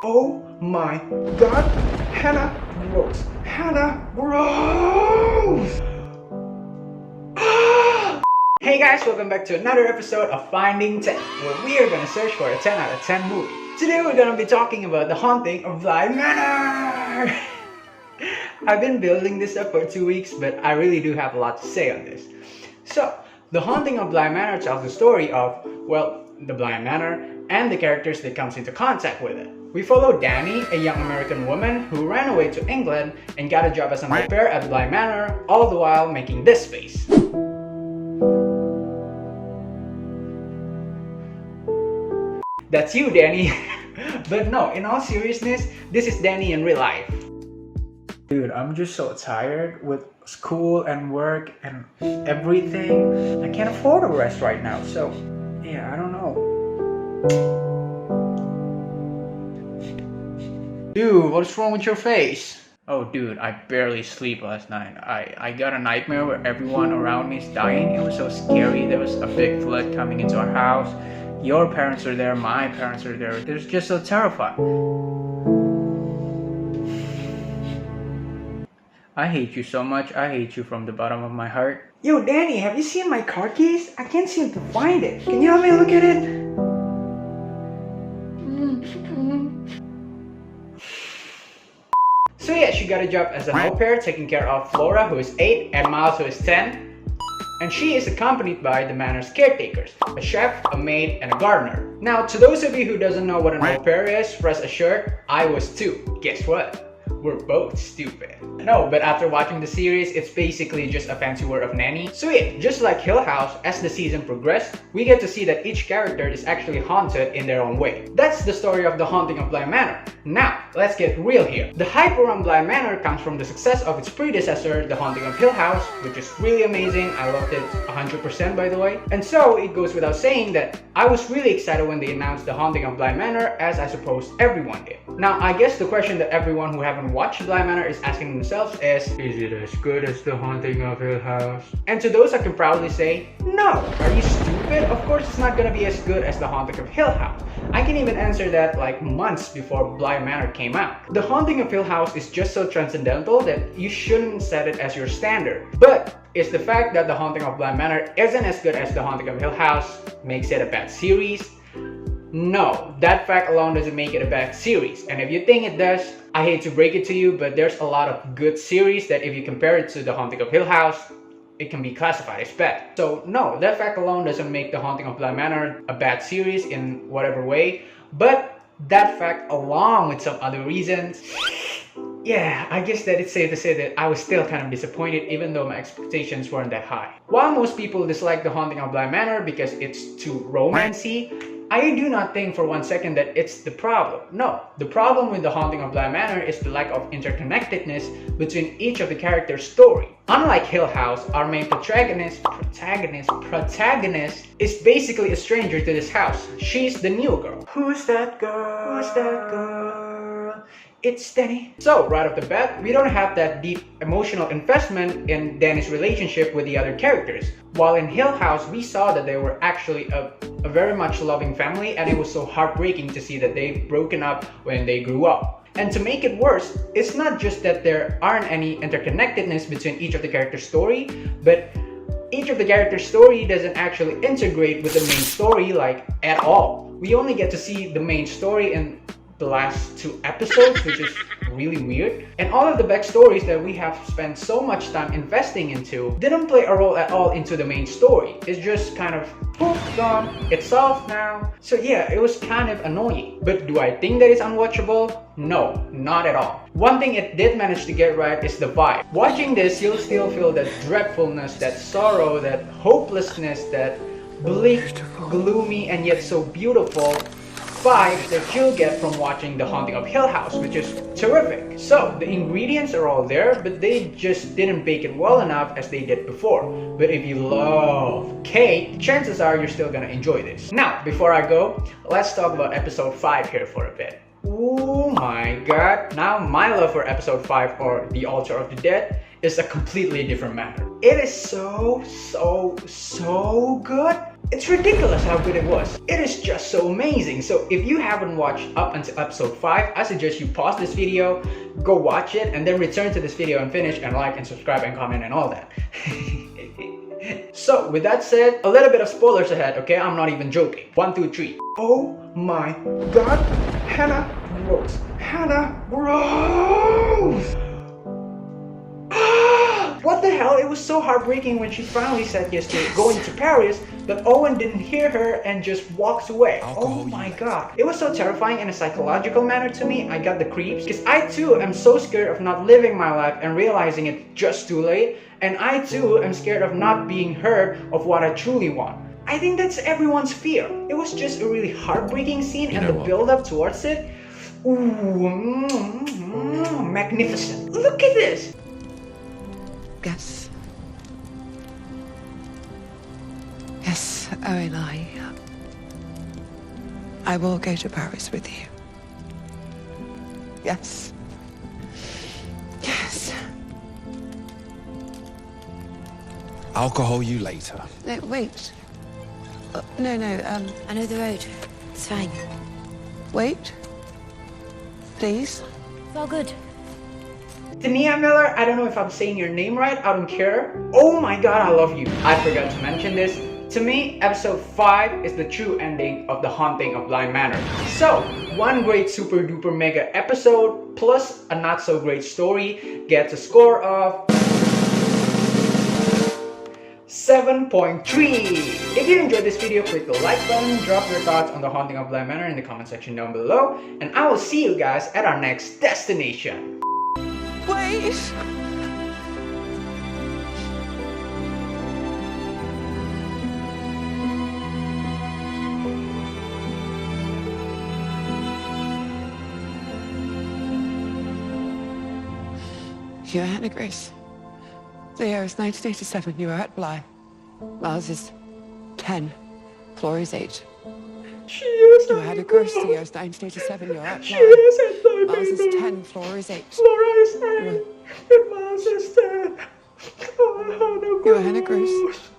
Oh my god, Hannah Rose. Hannah Rose! Hey guys, welcome back to another episode of Finding 10, where we are gonna search for a 10 out of 10 movie. Today we're gonna be talking about The Haunting of Bly Manor! I've been building this up for 2 weeks, but I really do have a lot to say on this. So, The Haunting of Bly Manor tells the story of, well, the Bly Manor and the characters that comes into contact with it. We follow Dani, a young American woman who ran away to England and got a job as an au pair at Bly Manor, all the while making this face. That's you, Dani. But no, in all seriousness, this is Dani in real life. Dude, I'm just so tired with school and work and everything. I can't afford a rest right now, so yeah, I don't know. Dude, what's wrong with your face? Oh dude, I barely sleep last night. I got a nightmare where everyone around me is dying. It was so scary. There was a big flood coming into our house. Your parents are there, my parents are there. It was just so terrifying. I hate you so much. I hate you from the bottom of my heart. Yo, Dani, have you seen my car keys? I can't seem to find it. Can you help me look at it? So yeah, she got a job as an au pair taking care of Flora, who is 8, and Miles, who is 10. And she is accompanied by the manor's caretakers, a chef, a maid, and a gardener. Now, to those of you who doesn't know what an au pair is, rest assured, I was too. Guess what? We're both stupid. No, but after watching the series, it's basically just a fancy word of nanny. So yeah, just like Hill House, as the season progressed, we get to see that each character is actually haunted in their own way. That's the story of The Haunting of Bly Manor. Now, let's get real here. The hype around Bly Manor comes from the success of its predecessor, The Haunting of Hill House, which is really amazing. I loved it 100% by the way. And so, it goes without saying that I was really excited when they announced The Haunting of Bly Manor, as I suppose everyone did. Now, I guess the question that everyone who haven't watched Bly Manor is asking themselves is it as good as The Haunting of Hill House? And to those I can proudly say, no! Are you stupid? Of course it's not gonna be as good as The Haunting of Hill House. I can even answer that like months before Bly Manor came out. The Haunting of Hill House is just so transcendental that you shouldn't set it as your standard. But it's the fact that The Haunting of Bly Manor isn't as good as The Haunting of Hill House makes it a bad series. No, that fact alone doesn't make it a bad series. And if you think it does, I hate to break it to you, but there's a lot of good series that if you compare it to The Haunting of Hill House, it can be classified as bad. So no, that fact alone doesn't make The Haunting of Bly Manor a bad series in whatever way. But that fact along with some other reasons, yeah, I guess that it's safe to say that I was still kind of disappointed even though my expectations weren't that high. While most people dislike The Haunting of Bly Manor because it's too romancy, I do not think for one second that it's the problem. No, the problem with The Haunting of Bly Manor is the lack of interconnectedness between each of the characters' story. Unlike Hill House, our main protagonist is basically a stranger to this house. She's the new girl. Who's that girl? Who's that girl? It's Dani. So, right off the bat, we don't have that deep emotional investment in Dani's relationship with the other characters. While in Hill House, we saw that they were actually a very much loving family, and it was so heartbreaking to see that they've broken up when they grew up. And to make it worse, it's not just that there aren't any interconnectedness between each of the characters' story, but each of the characters' story doesn't actually integrate with the main story like at all. We only get to see the main story in the last 2 episodes, which is really weird. And all of the backstories that we have spent so much time investing into didn't play a role at all into the main story. It's just kind of poof, gone, it's solved now. So yeah, it was kind of annoying. But do I think that it's unwatchable? No, not at all. One thing it did manage to get right is the vibe. Watching this, you'll still feel that dreadfulness, that sorrow, that hopelessness, that bleak, gloomy, and yet so beautiful vibe that you'll get from watching The Haunting of Hill House, which is terrific. So, the ingredients are all there, but they just didn't bake it well enough as they did before. But if you love cake, chances are you're still gonna enjoy this. Now, before I go, let's talk about episode 5 here for a bit. Oh my god. Now, my love for episode 5, or The Altar of the Dead, is a completely different matter. It is so good. It's ridiculous how good it was. It is just so amazing. So if you haven't watched up until episode 5, I suggest you pause this video, go watch it, and then return to this video and finish, and like and subscribe and comment and all that. So with that said, a little bit of spoilers ahead, okay? I'm not even joking. 1, 2, 3. Oh my god, Hannah gross. Hannah gross. What the hell? It was so heartbreaking when she finally said yes to going to Paris, but Owen didn't hear her and just walks away. Oh my god. It was so terrifying in a psychological manner to me. I got the creeps because I too am so scared of not living my life and realizing it just too late. And I too am scared of not being heard of what I truly want. I think that's everyone's fear. It was just a really heartbreaking scene, and the build up towards it, ooh, magnificent. Look at this. Yes. Yes, Owen, I will go to Paris with you. Yes. Yes. I'll call you later. No, wait. No, I know the road. It's fine. wait. Please. It's all good. Tnia Miller, I don't know if I'm saying your name right, I don't care. Oh my god, I love you. I forgot to mention this. To me, episode 5 is the true ending of the Haunting of Bly Manor. So, one great super duper mega episode plus a not so great story gets a score of 7.3. If you enjoyed this video, click the like button, drop your thoughts on the Haunting of Bly Manor in the comment section down below, and I will see you guys at our next destination. Wait! You're Hannah Grace. The year is 1987. You are at Bly. Miles is 10. Floor is 8. She is You had a Grace. The year is 1987. You're at She Bly. is at Bly Miles is Manor. 10. Floor is 8. Flora is 9. And Miles is 10. Oh, no, You're Hannah Grace.